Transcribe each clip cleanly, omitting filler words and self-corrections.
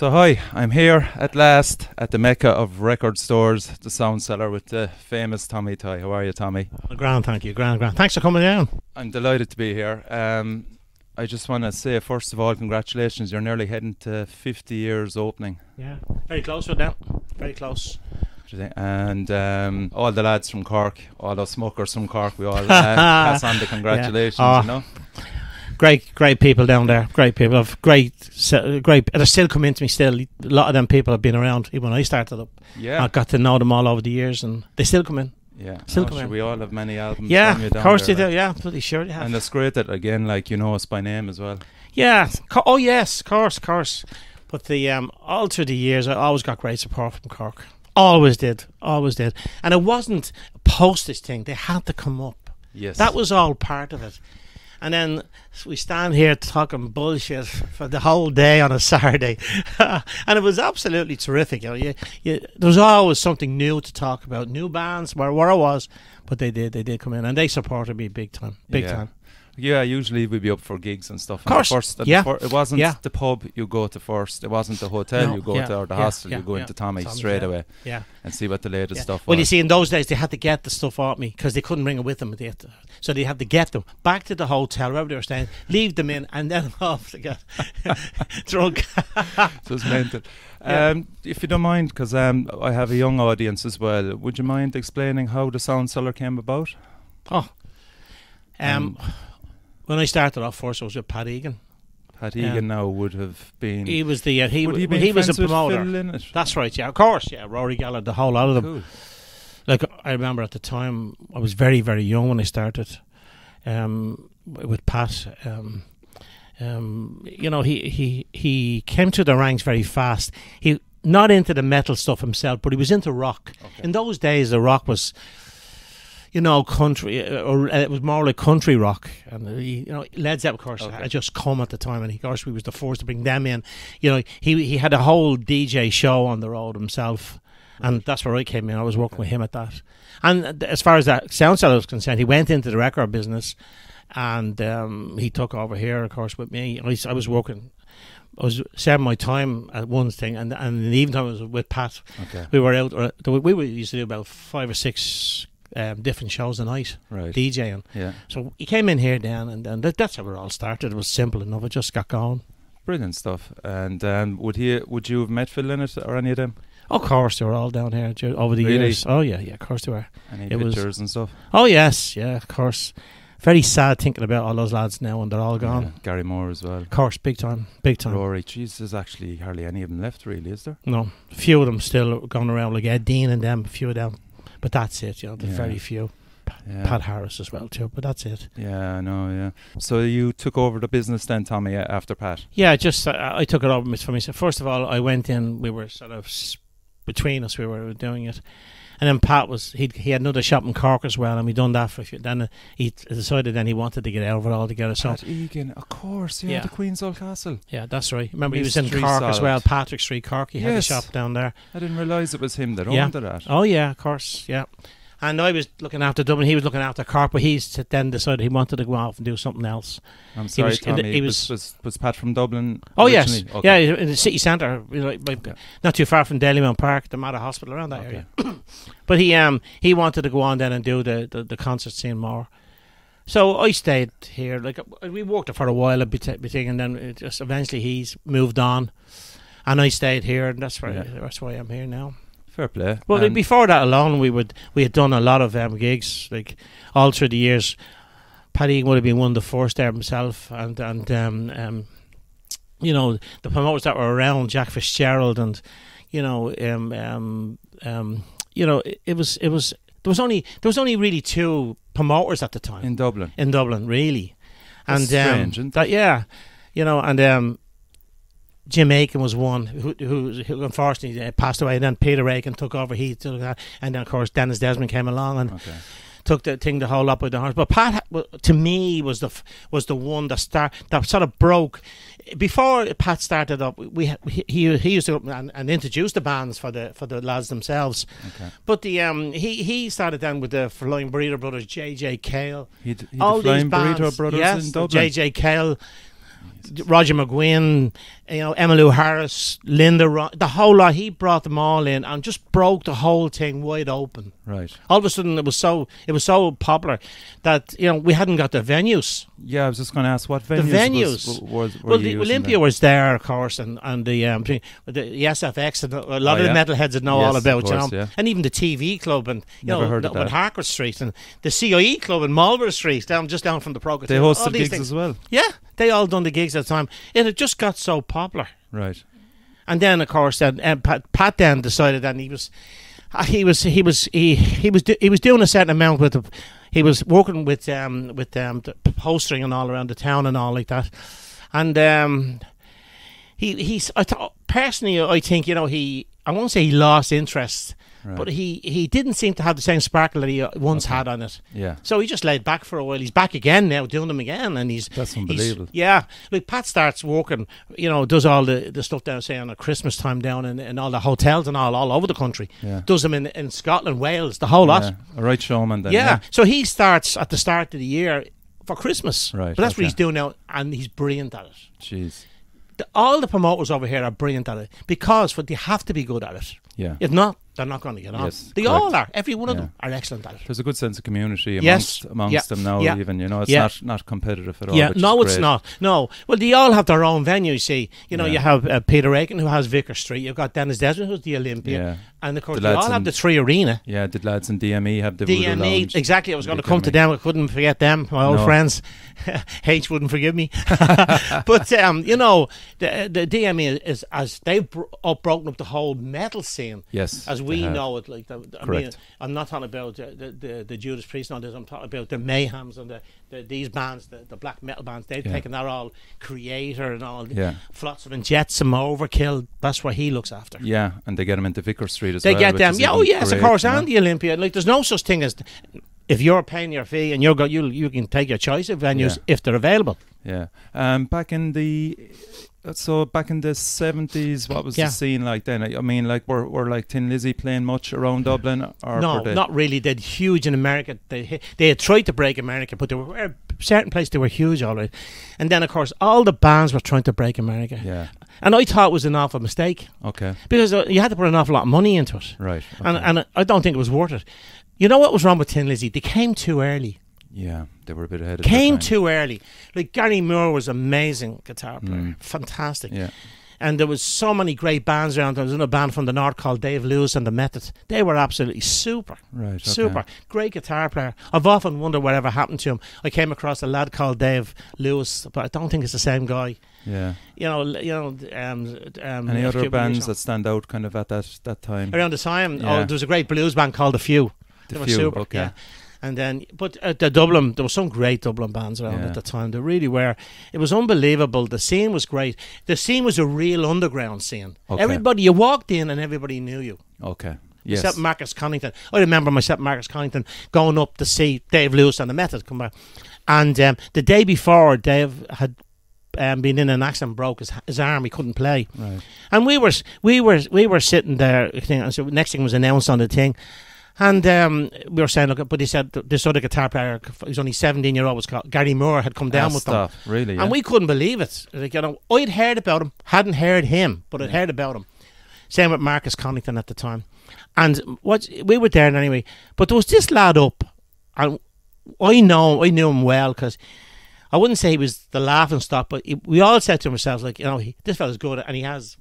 So hi, I'm here at last at the Mecca of record stores, the Sound Cellar, with the famous Tommy Tighe. How are you, Tommy? Grand, thank you. Grand. Thanks for coming down. I'm delighted to be here. I just want to say, first of all, congratulations. You're nearly heading to 50 years opening. Yeah, very close with that. Very close. And all the lads from Cork, all those smokers from Cork, we all pass on the congratulations, yeah. You know. Great people down there. Great people. Have great. They still come into me. Still, a lot of them people have been around even when I started up. Yeah, I got to know them all over the years, and they still come in. Yeah, still come in. We all have many albums. Yeah, from you of down course there, they do. Yeah, pretty sure they have. And it's great that again, like, you know us by name as well. Yeah. Oh yes, of course. But the all through the years, I always got great support from Cork. Always did. And it wasn't a postage thing. They had to come up. Yes, that was all part of it. And then we stand here talking bullshit for the whole day on a Saturday, and it was absolutely terrific. There was always something new to talk about, new bands where I was, but they did come in and they supported me big time. Yeah, usually we'd be up for gigs and stuff. Of course, it wasn't the pub you go to first. It wasn't the hotel you go to, or the hostel you go into Tommy's straight away. Yeah, and see what the latest stuff was. Well, you see, in those days they had to get the stuff off me because they couldn't bring it with them. So they had to get them back to the hotel wherever they were staying, leave them in, and then off to get drunk. So it's mental. If you don't mind, because I have a young audience as well, would you mind explaining how the Sound Cellar came about? When I started off first, I was with Pat Egan. Pat Egan now would have been. He was the he was a promoter. That's right. Yeah, of course. Yeah, Rory Gallagher, the whole lot of them. Cool. Like, I remember at the time, I was very, very young when I started with Pat. You know, he came through the ranks very fast. He not into the metal stuff himself, but he was into rock. Okay. In those days, the rock was, you know, country, or it was more like country rock. And you know, Led Zeppelin, of course, had just come at the time, and of course we was the first to bring them in. You know, he had a whole DJ show on the road himself, and that's where I came in. I was working with him at that. And as far as that Sound Cellar was concerned, he went into the record business, and he took over here, of course, with me. I was working. I was serving my time at one thing, and in the evening time I was with Pat. Okay. We were out. We used to do about 5 or 6 different shows a night, right, DJing. Yeah. So he came in here then, and that's how it all started. It was simple enough. It just got going. Brilliant stuff. And would you have met Phil Lynott or any of them? Of course, they were all down here over the years. Oh yeah, of course they were. Any pictures and stuff? Oh yes, yeah, of course. Very sad thinking about all those lads now, and they're all gone. Yeah, Gary Moore as well. Of course, big time. Rory, geez, there's actually hardly any of them left, really, is there? No, a few of them still going around, like Ed Dean and them, a few of them. But that's it, you know, there's very few. Pat Harris as well too, but that's it. Yeah, I know, yeah. So you took over the business then, Tommy, after Pat? Yeah, just I took it over for myself. First of all, I went in, we were sort of between us, we were doing it. And then Pat he had another shop in Cork as well, and we done that for a few. Then he decided then he wanted to get out of it altogether. Pat Egan, of course, the Queen's Old Castle. Yeah, that's right. Remember, he was in Cork as well, Patrick Street, Cork. He had a shop down there. I didn't realise it was him that owned that. Oh yeah, of course, yeah. And I was looking after Dublin, he was looking after Cork, but he then decided he wanted to go off and do something else. I'm sorry, Tommy, was Pat from Dublin? Oh yes, okay. Yeah, in the city centre, not too far from Dalymount Park, the Mater Hospital, around that area. But he wanted to go on then and do the concert scene more. So I stayed here. Like, we worked for a while, and then just eventually he's moved on, and I stayed here, and that's why I'm here now. Fair play. Well, before that alone, we had done a lot of gigs, like all through the years. Pat Egan would have been one of the first there himself, and you know, the promoters that were around, Jack Fitzgerald, and you know, you know, it was there was only really 2 promoters at the time in Dublin. In Dublin, really. That's strange, isn't it? You know, and Jim Aiken was one who unfortunately passed away, and then Peter Aiken took over. He took that, and then of course Dennis Desmond came along and took the thing the whole up with the horse. But Pat, to me, was the one that sort of broke. Before Pat started up, he used to go and introduce the bands for the lads themselves. Okay. But he started then with the Flying Burrito Brothers, J.J. Cale, all the Flying Burrito Brothers in Dublin. J.J. Cale. Roger McGuinn, Emmylou Harris, the whole lot. He brought them all in and just broke the whole thing wide open. Right. All of a sudden, it was so popular that we hadn't got the venues. Yeah, I was just going to ask what venues. The venues. Were The Olympia was there, of course, and the SFX, and a lot of the metalheads that know all about, course, and even the TV club, and Never heard of that. Harcourt Street, and the CIE club in Marlborough Street, just down from the Proctor. They hosted gigs as well. Yeah, they all done the gigs at the time. It had just got so popular. Right. And then, of course, Pat then decided that he was doing a certain amount with he was working with the postering and all around the town and all like that, and personally I think I won't say he lost interest. Right. But he didn't seem to have the same sparkle that he once had on it. Yeah. So he just laid back for a while. He's back again now, doing them again, and that's unbelievable. Like Pat starts working, does all the stuff down, say on a Christmas time down in all the hotels and all over the country. Yeah. Does them in Scotland, Wales, the whole lot. A right showman then. Yeah. So he starts at the start of the year for Christmas. Right. But that's what he's doing now, and he's brilliant at it. Jeez. All the promoters over here are brilliant at it because they have to be good at it. Yeah. If not, they're not going to get on. Yes, they correct. all are. Every one of them are excellent at it. There's a good sense of community amongst them now. Yeah. Even it's not competitive at all. Yeah, no, it's great. not. No, well, they all have their own venue. You see, you have Peter Aiken who has Vicar Street. You've got Dennis Desmond who's the Olympia, and of course they all have the Three Arena. Yeah, the lads in DME have the DME. Exactly, I was going to come to them. I couldn't forget them, my old friends. H wouldn't forgive me, but the DME is as they've broken up the whole metal scene. Yes, as we know it. Like Correct. I mean, I'm not talking about the Judas Priest and all this. I'm talking about the Mayhems and these bands, the black metal bands. They've taken that all Creator and all. Yeah. Flotsam and Jetsam, Overkill. That's what he looks after. Yeah, and they get them into Vicar Street as well. They get them. Yeah, oh yes, great, of course, and the Olympia. Like, there's no such thing as if you're paying your fee and you can take your choice of venues if they're available. Yeah. Back in the 70s, what was the scene like then? I mean, like, were like Tin Lizzy playing much around Dublin? Or no, not really. They had huge in America. They had tried to break America, but they were certain places they were huge already. And then, of course, all the bands were trying to break America. Yeah. And I thought it was an awful mistake. Okay. Because you had to put an awful lot of money into it. Right. Okay. And I don't think it was worth it. You know what was wrong with Tin Lizzy? They came too early. Yeah, they were a bit ahead of Came too early. Like, Gary Moore was amazing guitar player. Fantastic. Yeah. And there was so many great bands around. There was another band from the north called Dave Lewis and the Method. They were absolutely super. Right. Okay. Super. Great guitar player. I've often wondered whatever happened to him. I came across a lad called Dave Lewis, but I don't think it's the same guy. Yeah. Any other bands that stand out kind of at that time? Around the time, there was a great blues band called The Few. They were super. Okay. Yeah. And then, but at the Dublin, there were some great Dublin bands around at the time. There really were. It was unbelievable. The scene was great. The scene was a real underground scene. Okay. Everybody, you walked in and everybody knew you. Okay. Yes. Except Marcus Connington. I remember myself, Marcus Connington, going up to see Dave Lewis and the Method come back. And the day before, Dave had been in an accident, broke his arm. He couldn't play. Right. And we were sitting there. And so next thing was announced on the thing. And we were saying, look, but he said this other guitar player, he was only 17-year-old, was called Gary Moore, had come down with them. Really, and we couldn't believe it. Like, I'd heard about him, hadn't heard him, but I'd heard about him. Same with Marcus Connington at the time. And we were there anyway. But there was this lad up, and I knew him well, because I wouldn't say he was the laughing stock, but we all said to ourselves, like, this fella's good, and he has,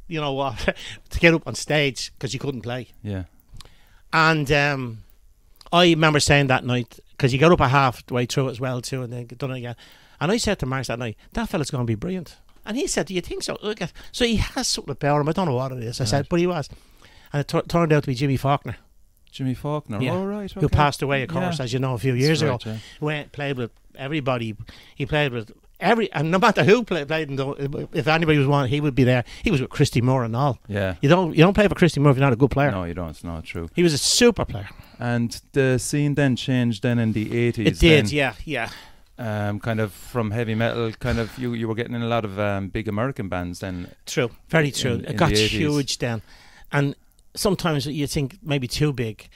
to get up on stage, because he couldn't play. Yeah. And I remember saying that night, because he got up a halfway through as well too, and then done it again. And I said to Mark that night, that fella's going to be brilliant. And he said, do you think so? Look at, so he has something about him. I don't know what it is. I said, but he was. And it turned out to be Jimmy Faulkner. Jimmy Faulkner, yeah. Oh, right. Okay. Who passed away, of course, as you know, a few years ago. Yeah. Played with everybody. He played with and no matter who played if anybody was one, he would be there. He was with Christy Moore and all. Yeah. You don't play for Christy Moore if you're not a good player. No, you don't. It's not true. He was a super player. And the scene then changed then in the 80s. It did, yeah. Kind of from heavy metal, kind of you were getting in a lot of big American bands then. True, very true. It got huge then, and sometimes you think maybe too big.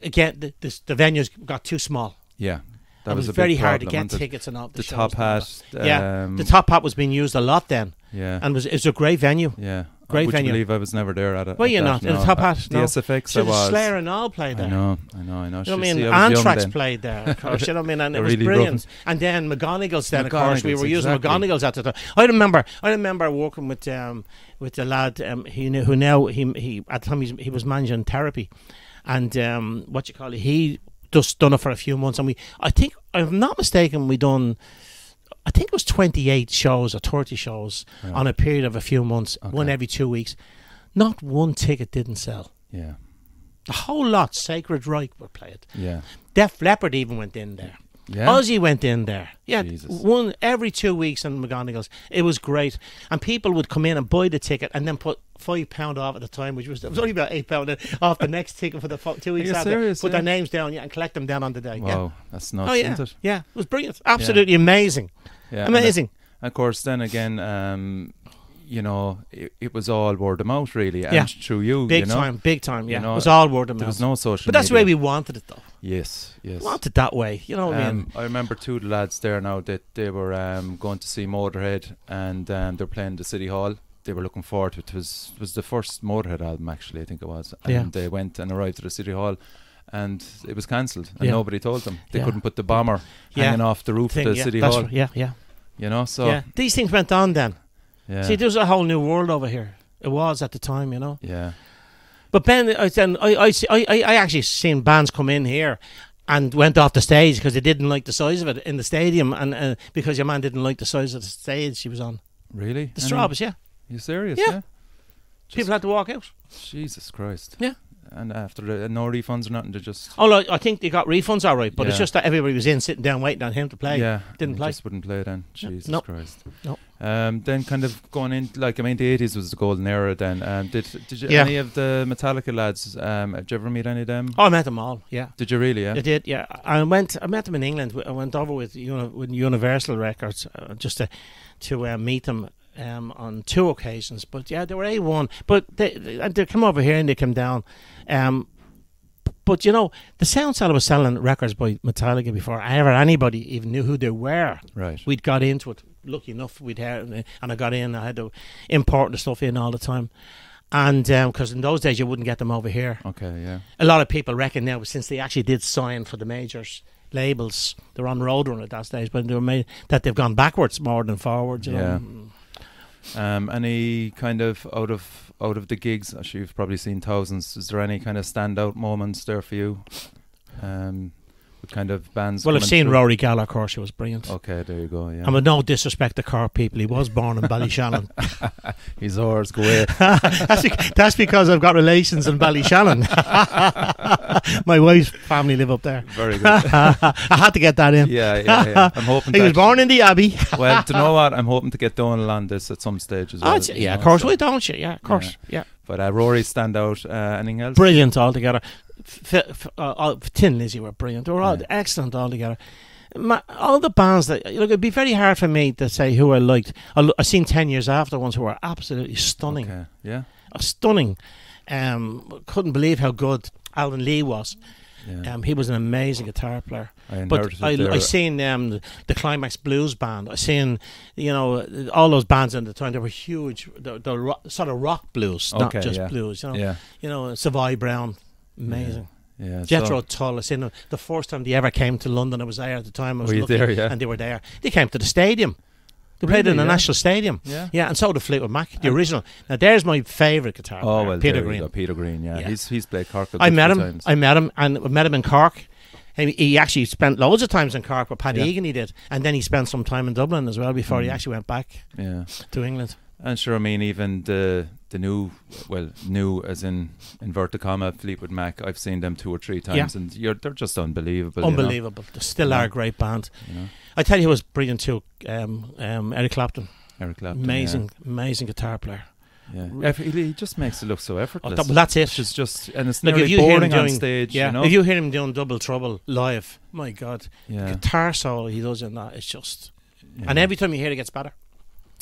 Again, the venues got too small. Yeah. That was a very big hard to problem, get wasn't it? tickets and all The shows top and all hat. that. Yeah, the top hat was being used a lot then, Yeah. and it was a great venue. Yeah. Great Would venue. you believe I was never there at it? Well, at you're that? not. No. The top hat, The no. SFX So I was. Slayer and all played there. I know. You know what I See, mean? I was young Anthrax then. played there, of course. You know what I mean? And it They're was really brilliant. rough. And then McGonagall's then, of course. We McGonagall's, were using exactly. McGonagall's at the time. I remember working with the lad who now he at the time he was managing therapy, and he just done it for a few months, and I think, if I'm not mistaken, I think it was 28 shows or 30 shows on a period of a few months, one every 2 weeks. Not one ticket didn't sell. Yeah. The whole lot. Sacred Reich were played. Yeah. Def Leppard even went in there. Yeah. Ozzy went in there. Yeah, Jesus. one every 2 weeks in McGonagall's. It was great, and people would come in and buy the ticket and then put £5 off at the time, which was only about £8 off the next ticket for the 2 weeks you after. serious? Put Yeah. their names down, and collect them down on the day. Wow, that's nuts, Oh yeah, isn't it? yeah, it was brilliant, absolutely amazing, Yeah. amazing. And of course, then again, it was all word of mouth, really, and through you, Big you know? time. Yeah, You know, it was all word of There mouth. was no social But that's the way media. we wanted it, though. Yes. Wanted it that way. You know what I mean? I remember two of the lads there now that they were going to see Motorhead, and they're playing the City Hall. They were looking forward to it. It was the first Motorhead album, actually, I think it was. And they went and arrived at the City Hall, and it was cancelled, and nobody told them. They couldn't put the bomber hanging off the roof of the City Hall. Yeah. You know, so These things went on then. yeah. See, there was a whole new world over here. It was at the time, you know. Yeah. But Ben, I actually seen bands come in here and went off the stage because they didn't like the size of it in the stadium, and because your man didn't like the size of the stage she was on. Really? The Strawbs, yeah. You serious? Yeah. People had to walk out. Jesus Christ. Yeah. And after no refunds or nothing, they just I think they got refunds all right, but it's just that everybody was in sitting down waiting on him to play. Didn't play. Just wouldn't play then. Jesus Nope. Christ. No. Then kind of going in, the 80s was the golden era. Then did you any of the Metallica lads? Did you ever meet any of them? Oh, I met them all. Yeah. Did you really? Yeah. I did. Yeah. I met them in England. I went over with Universal Records just to meet them. On 2 occasions, but yeah, they were A1. But they come over here and they come down. But the Sound Cellar was selling records by Metallica before anybody even knew who they were. Right. We'd got into it. Lucky enough, we'd heard, and I got in. I had to import the stuff in all the time, and because in those days you wouldn't get them over here. Okay. Yeah. A lot of people reckon now, since they actually did sign for the majors labels, they're on Roadrunner at that stage, but they were made that they've gone backwards more than forwards. You know? Any kind of out of the gigs, I'm sure you've probably seen thousands, is there any kind of standout moments there for you, with kind of bands? Well, I've coming seen through? Rory Gallagher, of course. He was brilliant. Okay, there you go. Yeah. And with no disrespect to Cork people, he was born in Ballyshannon. He's ours, go away. That's because I've got relations in Ballyshannon. My wife's family live up there. Very good. I had to get that in. Yeah. I'm hoping He was born in the Abbey. Well, do you know what? I'm hoping to get Donal on this at some stage as well. Of course. Why don't you? Yeah, of course. Yeah. But Rory stand out. Anything else? Brilliant altogether. Tin Lizzy were brilliant. They were all excellent altogether. All the bands that it'd be very hard for me to say who I liked. I seen 10 Years After ones who were absolutely stunning. Okay. Yeah. Stunning. Couldn't believe how good Alan Lee was. Yeah. He was an amazing guitar player. But I seen the Climax Blues Band. I seen all those bands at the time. They were huge. The sort of rock blues, not just blues. Savai Brown, amazing. Yeah. Jethro Tull. I seen them the first time they ever came to London. I was there at the time. I was Were you lucky, there? Yeah. and they were there. They came to the stadium. They played in the National Stadium. Yeah. And so did Fleetwood Mac, the original. Now there's my favourite guitar player, Oh well, Peter there Green. you go, Peter Green. Yeah. He's played Cork. I met him. Times. I met him in Cork. He actually spent loads of times in Cork with Paddy Egan. He did, and then he spent some time in Dublin as well before he actually went back to England. And sure, I mean, even the new as in inverted comma Fleetwood Mac, I've seen them 2 or 3 times, and they're just unbelievable. Unbelievable. They still are a great band. I tell you, who was brilliant too. Eric Clapton. Amazing guitar player. Yeah, he just makes it look so effortless. Well, that's it. It's just, and it's Like nearly boring on stage. Yeah, you know? if you hear him doing Double Trouble live, my God, the Yeah. guitar solo he does in that, it's just, and every time you hear it, gets better.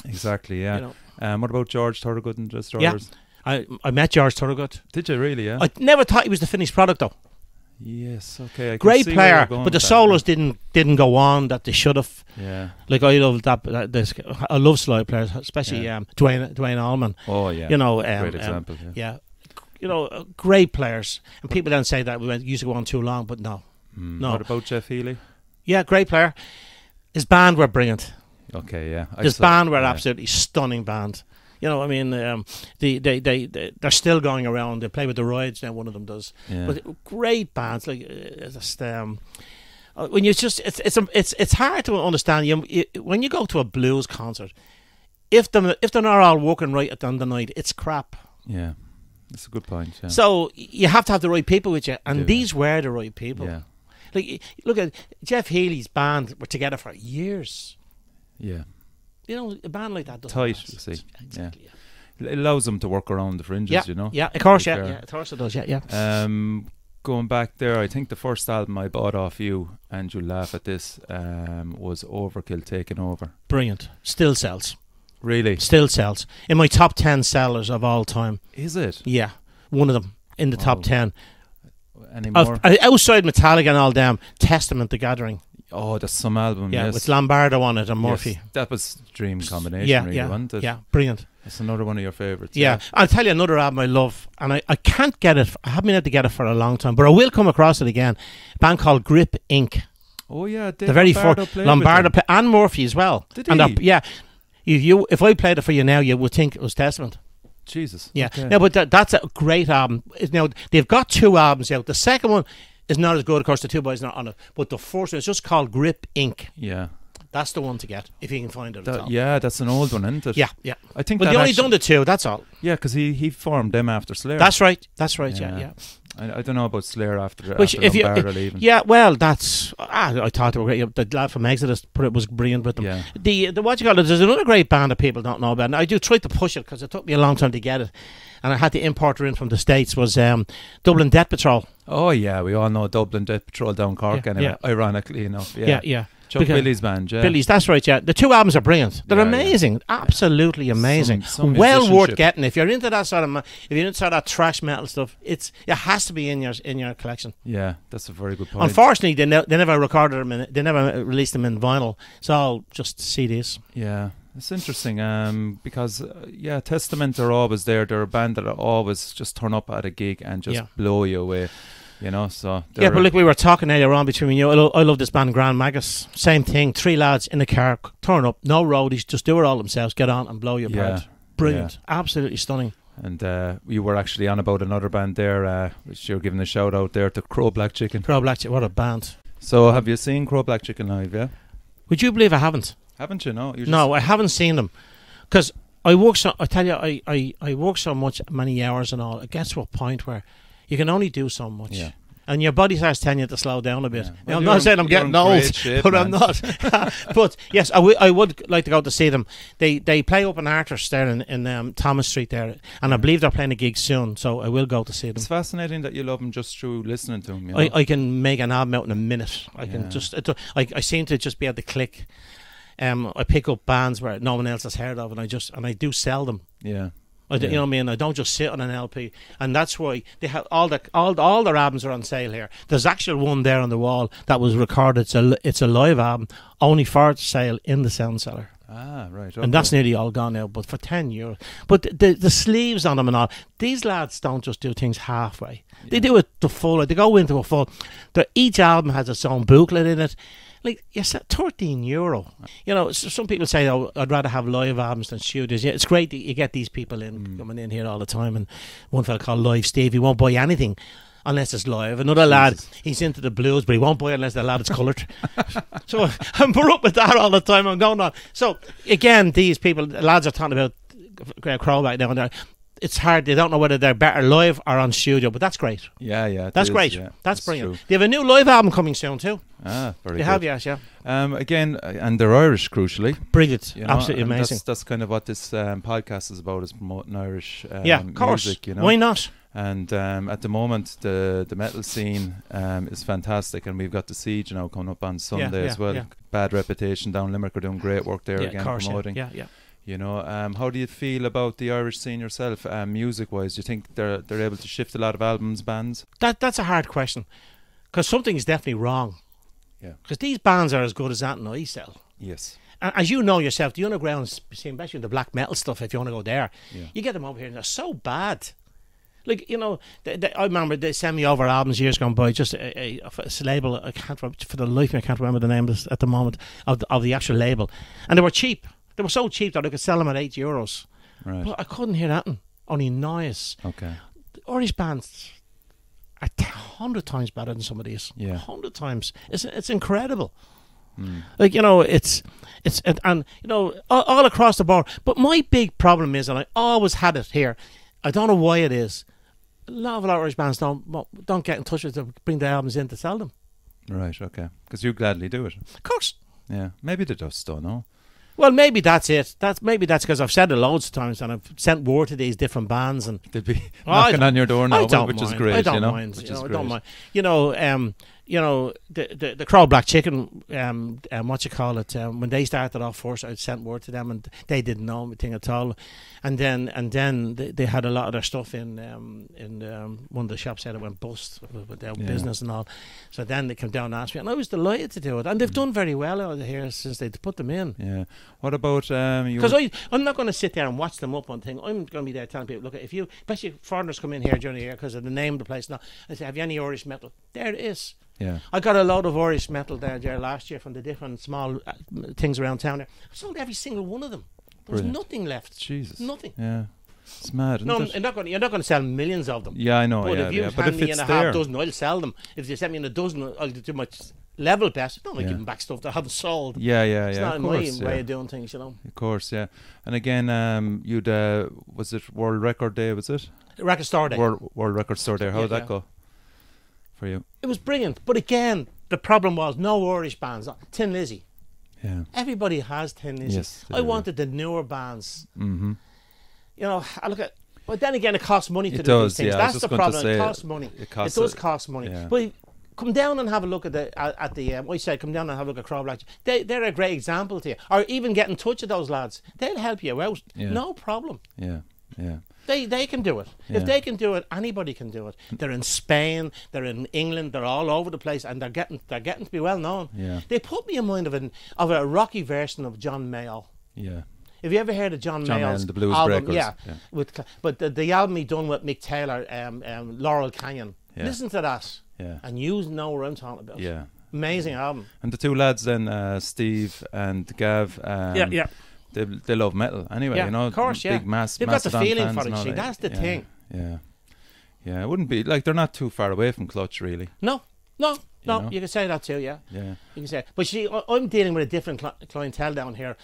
Exactly. Yeah. What about George Thorogood and the Strawberries? I met George Thorogood. Did you really? Yeah. I never thought he was the finished product though. Yes, okay. I can Great see where you're player, going but the with that, solos didn't go on that they should have. Yeah. Like I love I love slide players, especially Dwayne Allman. Oh yeah. You know, great example. yeah. You know, great players, and people then say that we used to go on too long, but no. What about Jeff Healy? Yeah, great player. His band were brilliant. Okay, yeah. His band were absolutely stunning band. You know, I mean, they're still going around. They play with the Rides now. One of them does. Yeah. But great bands, like when you just it's hard to understand. When you go to a blues concert, if they're not all working right at the end of the night, it's crap. Yeah, that's a good point. Yeah. So you have to have the right people with you, and these were the right people. Yeah. Like, look at Jeff Healy's band were together for years. Yeah. You know, a band like that doesn't Tight, last. you see. Exactly. Yeah. It allows them to work around the fringes, you know. Yeah, of course, yeah, of course it does, yeah. Going back there, I think the first album I bought off you, and you'll laugh at this, was Overkill Taking Over. Brilliant. Still sells. Really? Still sells. In my top 10 sellers of all time. Is it? Yeah, one of them in the top 10. Any more? Outside Metallica and all them, Testament, The Gathering. Oh, that's some album, yeah, yes. with Lombardo on it and Murphy. Yes, that was dream combination, really, wasn't it? Yeah, brilliant. That's another one of your favourites. Yeah, I'll tell you another album I love, and I can't get it. I haven't been able to get it for a long time, but I will come across it again. A band called Grip Inc. Oh yeah, the very Lombardo and Murphy as well. Did he? Yeah, you if I played it for you now, you would think it was Testament. Jesus. Yeah. Okay. No, but that's a great album. Now they've got 2 albums out. The second one is not as good, of course. The 2 boys not on it, but the first one is just called Grip Inc. Yeah. That's the one to get if you can find it. Yeah, that's an old one, isn't it? Yeah. I think. But they only done the 2. That's all. Yeah, because he formed them after Slayer. That's right. Yeah. I don't know about Slayer after Which, Lombardo leaving. Yeah, well, that's I thought they were great. The lad from Exodus was brilliant with them. Yeah. The what you call it? There's another great band that people don't know about. And I do try to push it because it took me a long time to get it, and I had to import her in from the States. Was Dublin Death Patrol. Oh yeah, we all know Dublin Death Patrol down Cork. Anyway, ironically enough. Yeah. Chuck Billy's band, yeah. Billy's, that's right, yeah. The 2 albums are brilliant. They're amazing, absolutely amazing. Some well worth getting if you're into that sort of if you're into that thrash metal stuff. It has to be in your collection. Yeah, that's a very good point. Unfortunately, they never recorded them. They never released them in vinyl. It's all just CDs. Yeah, it's interesting because Testament are always there. They're a band that always just turn up at a gig and just blow you away. You know, so but like we were talking earlier on between you, I love this band Grand Magus. Same thing, 3 lads in the car, turn up, no roadies, just do it all themselves, get on and blow you apart. Brilliant, absolutely stunning. And you were actually on about another band there, which you're giving a shout out there to Crow Black Chicken. Crow Black Chicken, what a band! So have you seen Crow Black Chicken live? Yeah. Would you believe I haven't? Haven't you? No. No, I haven't seen them because I work so. I tell you, I work so much, many hours and all. It gets to a point where you can only do so much. Yeah. And your body starts telling you to slow down a bit. Yeah. Now, I'm not saying I'm getting old, but I'm not. But yes, I would like to go to see them. They play up in Arthur's there in Thomas Street there, and I believe they're playing a gig soon, so I will go to see them. It's fascinating that you love them just through listening to them. You know? I can make an album out in a minute. I can just I seem to just be able to click. I pick up bands where no one else has heard of, and I do sell them. Yeah. You know what I mean? I don't just sit on an LP, and that's why they have all their albums are on sale here. There's actually one there on the wall that was recorded. It's a live album, only for sale in the Sound Cellar. Ah, right. Okay. And that's nearly all gone now, but for €10. But the sleeves on them and all, these lads don't just do things halfway. Yeah. They do it the full. They go into a full. Each album has its own booklet in it. Like, yes, €13. You know, some people say, "Oh, I'd rather have live albums than studios." Yeah, it's great that you get these people coming in here all the time. And one fella called Live Steve, he won't buy anything unless it's live. Another lad, he's into the blues, but he won't buy it unless the lad is coloured. So I'm up with that all the time. I'm going on. So again, these people, lads are talking about Crowback now and there. It's hard. They don't know whether they're better live or on studio, but that's great. Yeah. That's great. Yeah, that's brilliant. True. they have a new live album coming soon too. Ah, very good. They have, yes, yeah. Again, and they're Irish, crucially. Brilliant. You know, absolutely amazing. That's kind of what this podcast is about, is promoting Irish of course. music. You know? Why not? And at the moment, the metal scene is fantastic, and we've got the Siege now coming up on Sunday as well. Yeah. Bad Reputation down Limerick are doing great work there again, promoting. Yeah. You know, how do you feel about the Irish scene yourself, music-wise? Do you think they're able to shift a lot of albums, bands? That's a hard question. Because something's definitely wrong. Yeah. Because these bands are as good as that in I sell. Yes. And as you know yourself, the underground scene, especially the black metal stuff, if you want to go there, Yeah. you get them over here and they're so bad. Like, you know, I remember they sent me over albums years gone by, just a label. I can't, for the life of me, I can't remember the name at the moment of the actual label. And they were cheap. They were so cheap that I could sell them at €8. Right. But I couldn't hear that. Only noise. Okay. The Irish bands are 100 times better than some of these. Yeah. 100 times. It's incredible. Mm. Like, you know, it's and you know, all across the board. But my big problem is, and I always had it here, I don't know why it is, a lot of Irish bands don't get in touch with them to bring the albums in to sell them. Right, okay. Because you gladly do it. Of course. Yeah. Maybe they just don't know. Well, maybe that's it. Maybe that's because I've said it loads of times, and I've sent word to these different bands, and They'd be knocking on your door now, which is great. I don't you know? mind. Which You is know, I great. don't mind. You know, the Crow Black Chicken, what you call it? When they started off first, I sent word to them, and they didn't know anything at all. And then they had a lot of their stuff in one of the shops there that went bust with their business and all. So then they came down and asked me, and I was delighted to do it. And they've done very well out here since they put them in. Yeah. What about you? Because I'm not going to sit there and watch them up on thing. I'm going to be there telling people, look, if you, especially foreigners come in here during the year because of the name of the place now, and say, have you any Irish metal? There it is. Yeah. I got a load of Irish metal there last year from the different small things around town there. I sold every single one of them. There was nothing left. Jesus. Nothing. Yeah. It's mad, isn't No, it? you're not going to sell millions of them. Yeah, I know. But yeah, if you yeah. hand But if me it's in a there, half dozen, I'll sell them. If you send me in a dozen, I'll do my level best. I don't like giving back stuff that I haven't sold. yeah, yeah, It's yeah. not Of my course, way of doing things, you know. Of course, yeah. And again, you'd was it World Record Day? Was it Record Store Day. World Record Store Day? How did that yeah. go for you? It was brilliant. But again, the problem was no Irish bands. Tin Lizzy. Yeah. Everybody has Tin Lizzy. Yes, they I do. wanted the newer bands. Mm-hmm. You know, I look at. But then again, it costs money to It do does, these things. yeah, I was That's just the going to problem. say It costs money. it It costs does a- cost money. yeah. But come down and have a look at the. I said, come down and have a look at Crow Black. They're a great example to you. Or even get in touch with those lads. They'll help you out. Yeah. No problem. Yeah, yeah. They can do it. Yeah. If they can do it, anybody can do it. They're in Spain, they're in England, they're all over the place, and they're getting to be well known. Yeah. They put me in mind of a rocky version of John Mayall. Yeah. Have you ever heard of John Mayall Mayall's and the Blues album? Breakers. Yeah. Yeah. But the album he done with Mick Taylor, Laurel Canyon. Yeah. Listen to that, Yeah. and you know what I'm talking about. Yeah. Amazing album. And the two lads then, Steve and Gav. Yeah. They love metal anyway. Yeah, You know, of course, yeah. big mass. They've got the Mastodon feeling fans for it, and all see, that. that's the Yeah, thing. Yeah. Yeah, it wouldn't be like they're not too far away from Clutch, really. No, know? you can say that too, yeah. Yeah. You can say, but see, I'm dealing with a different clientele down here.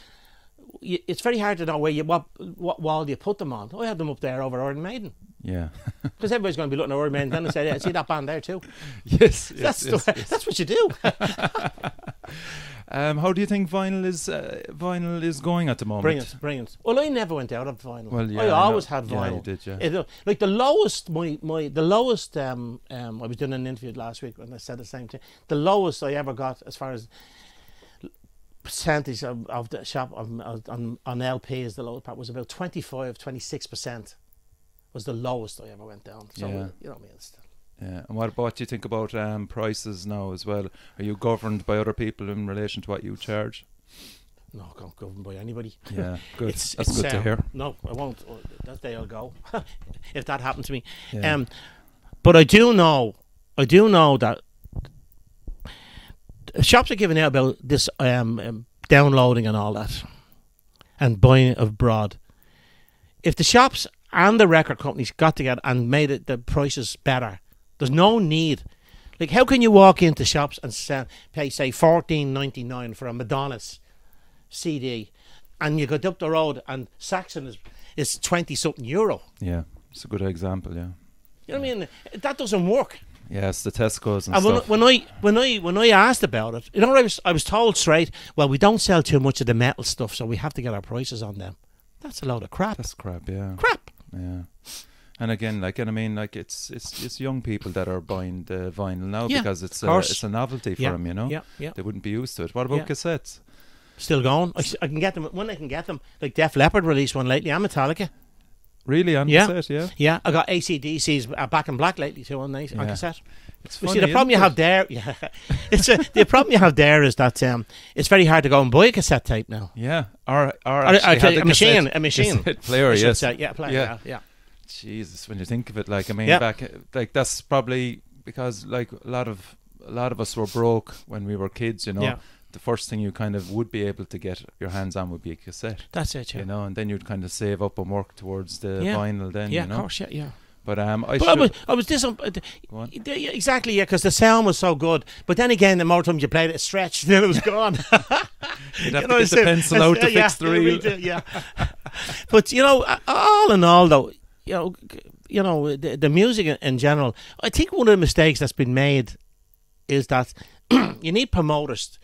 It's very hard to know what wall you put them on. I had them up there over Iron Maiden Yeah. because everybody's going to be looking at Iron Maiden then and say, yeah, see that band there too. yes. That's yes, yes. that's what you do. How do you think vinyl is going at the moment? Brilliant. Well, I never went out of vinyl. Well, yeah, I I always know. had Yeah, vinyl. you did, yeah. Like the lowest, the lowest. I was doing an interview last week and I said the same thing. The lowest I ever got as far as percentage of the shop on LP is the lowest part was about 26% was the lowest I ever went down. So Yeah. you know what I mean. It's Yeah. And what do you think about prices now as well? Are you governed by other people in relation to what you charge? no, I can't govern by anybody. Yeah, good. It's That's good to hear. No, I won't. That day I'll go if that happened to me. Yeah. But I do know that shops are giving out about this downloading and all that, and buying abroad. If the shops and the record companies got together and made it the prices better, there's no need. Like, how can you walk into shops and pay say $14.99 for a Madonna's CD, and you go up the road and Saxon is 20 something euro? Yeah, it's a good example. Yeah. You know what I mean? That doesn't work. Yeah, it's the Tesco's and And stuff. when I asked about it, you know, I was told straight, well, we don't sell too much of the metal stuff, so we have to get our prices on them. That's a load of crap. That's crap. Yeah. Crap. Yeah. And again, it's young people that are buying the vinyl now Yeah, because it's of course. it's a novelty for Yeah, them, you know. yeah. They wouldn't be used to it. What about Yeah. cassettes? Still going. I can get them when I can get them. Like Def Leppard released one lately, and Metallica. Really on Yeah. cassette? Yeah. Yeah, I got AC/DC's Back in Black lately too on Yeah. cassette. It's Well, funny, see, the problem you have there, the problem you have there is that it's very hard to go and buy a cassette tape now. Yeah, or actually a machine cassette player. Yes, player. Yeah. Jesus, when you think of it, like I mean, Yeah. back like that's probably because like a lot of us were broke when we were kids. You know, Yeah. the first thing you kind of would be able to get your hands on would be a cassette. That's it. Yeah. You know, and then you'd kind of save up and work towards the vinyl. Then Yeah, you know? of course. Yeah. But I was disappointed. Exactly, yeah, because the sound was so good. But then again, the more times you played it, stretched, then it was gone. You'd have to get the pencil out to fix the reel. Yeah. But all in all, though, the music in general, I think one of the mistakes that's been made is that you need promoters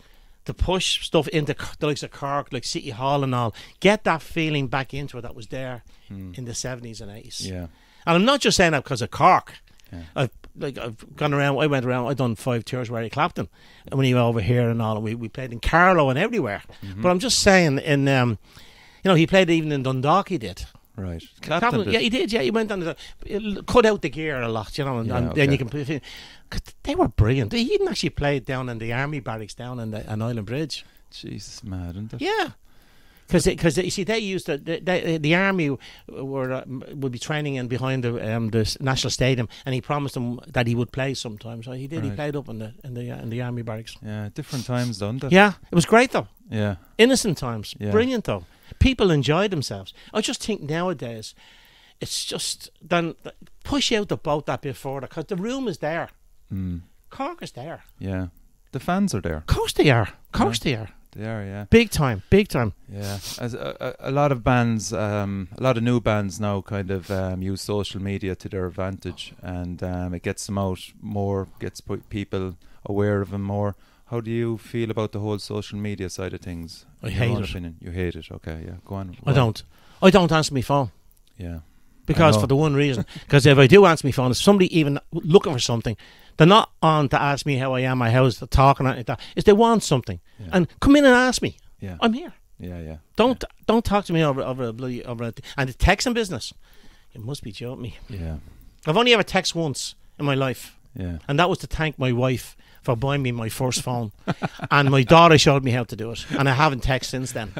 to push stuff into the likes of Cork, like City Hall and all, get that feeling back into it that was there in the 70s and 80s. Yeah. And I'm not just saying that because of Cork. Yeah. I've gone around. I went around. I've done 5 tours with Eric Clapton, and when he was over here and all, we played in Carlow and everywhere. But I'm just saying, he played even in Dundalk. He did. Right. Clapton did. Yeah, he did. Yeah, he went on cut out the gear a lot, and then you can play. They were brilliant. They even actually played down in the army barracks down in an Island Bridge. Jesus, mad, isn't it? Yeah. Because you see, they used to the army would be training in behind the National Stadium, and he promised them that he would play sometimes. So he did. Right. He played up in the army barracks. Yeah, different times, don't it? Yeah, it was great though. Yeah, innocent times, brilliant though. People enjoyed themselves. I just think nowadays, it's just then push out the boat that bit further because the room is there. Cork is there. Yeah, the fans are there. Of course they are. Of course they are. They are, yeah. Big time. Yeah, as a lot of bands, a lot of new bands now kind of use social media to their advantage, and it gets them out more, gets people aware of them more. How do you feel about the whole social media side of things? I hate it. Opinion? You hate it, okay, yeah. Go on. I don't answer my phone. Yeah. Because for the one reason, because if I do answer my phone, if somebody even looking for something, they're not on to ask me how I am, my house, they're talking like that. If they want something, and come in and ask me, I'm here. Yeah. Don't talk to me over a bloody and the texting business. You must be joking me. Yeah. I've only ever texted once in my life. Yeah. And that was to thank my wife for buying me my first phone, and my daughter showed me how to do it, and I haven't texted since then.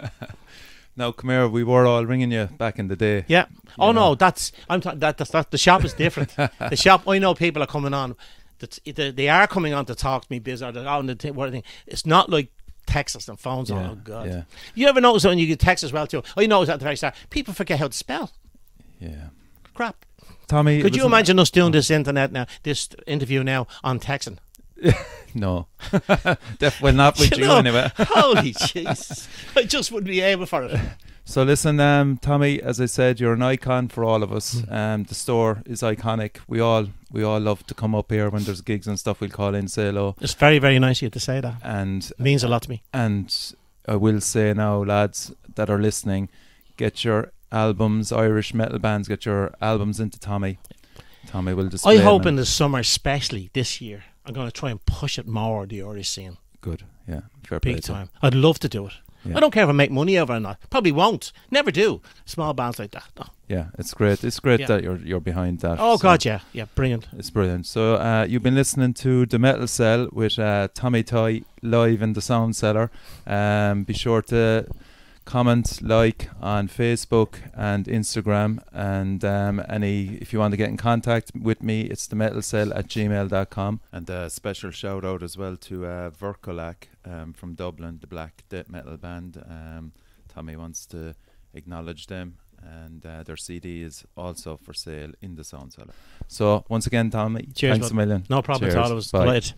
Now, come here. We were all ringing you back in the day. Yeah. No, that's the shop is different. The shop, I know people are coming on. They are coming on to talk to me, biz, or they're on the thing. It's not like texts and phones. Yeah, oh God! Yeah. You ever notice when you get text as well too? I noticed at the very start, people forget how to spell. Yeah. Crap. Tommy, could you imagine us doing this interview now on texting? No. Definitely not with you anyway. Holy Jesus. I just wouldn't be able for it. So listen, Tommy, as I said, you're an icon for all of us. The store is iconic. We all love to come up here when there's gigs and stuff. We'll call in, say hello. It's very, very nice of you to say that. And it means a lot to me. And I will say now, lads that are listening, get your albums, Irish metal bands, get your albums into Tommy. Tommy will display. I hope in the summer, especially this year, I'm going to try and push it more, the Irish scene. Good, yeah. Fair Big time. I'd love to do it. Yeah. I don't care if I make money over it or not. Probably won't. Never do. Small bands like that. No. Yeah, it's great. It's great that you're behind that. Oh, so God, yeah. Yeah, brilliant. It's brilliant. So you've been listening to The Metal Cell with Tommy Tighe live in the Sound Cellar. Be sure to comment, like on Facebook and Instagram, and if you want to get in contact with me, it's themetalcell@gmail.com. And a special shout out as well to Verkolak from Dublin, the black death metal band. Tommy wants to acknowledge them, and their CD is also for sale in the Sound Cellar. So once again, Tommy, cheers, thanks a million. No problem at all. It was delighted.